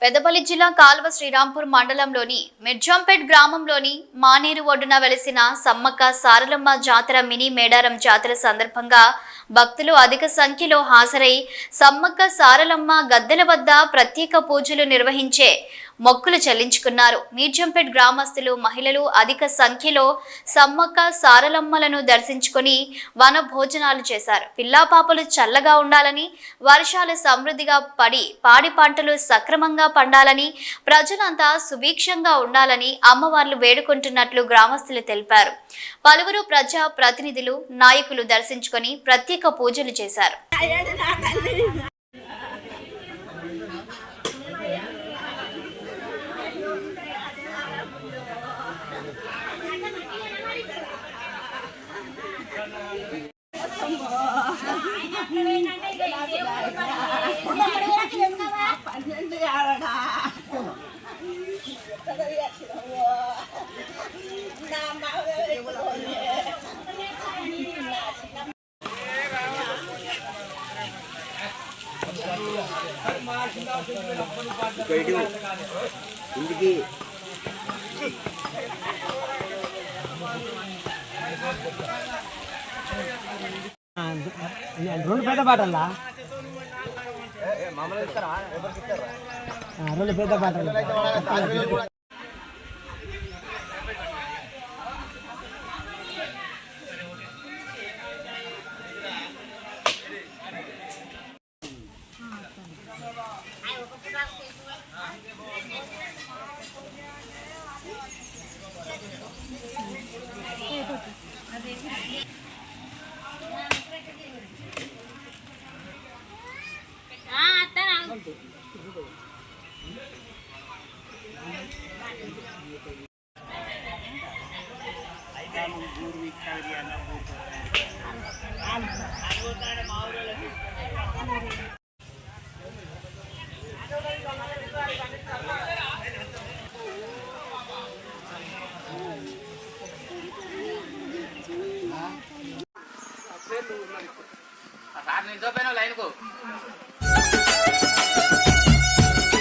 పెద్దపల్లి జిల్లా కాల్వ శ్రీరాంపూర్ మండలంలోని మిర్జాంపేట్ గ్రామంలోని మానేరు ఒడ్డున వెలిసిన సమ్మక్క సారలమ్మ జాతర మినీ మేడారం జాతర సందర్భంగా భక్తులు అధిక సంఖ్యలో హాజరై సమ్మక్క సారలమ్మ గద్దెల వద్ద ప్రత్యేక పూజలు నిర్వహించే మొక్కులు చెల్లించుకున్నారు. మిర్జాంపేట్ గ్రామస్తులు మహిళలు అధిక సంఖ్యలో సమ్మక్క సారలమ్మలను దర్శించుకొని వన భోజనాలు చేశారు. పిల్లాపాపలు చల్లగా ఉండాలని, వర్షాలు సమృద్ధిగా పడి పాడి పంటలు సక్రమంగా పండాలని, ప్రజలంతా సుభిక్షంగా ఉండాలని అమ్మవార్లు వేడుకుంటున్నట్లు గ్రామస్తులు తెలిపారు. పలువురు ప్రజా ప్రతినిధులు, నాయకులు దర్శించుకొని ప్రత్యేక పూజలు చేశారు. ఇంటికి రెండు పెద్ద బాటల్లా రెండు పెద్ద బాటలు లైన్ को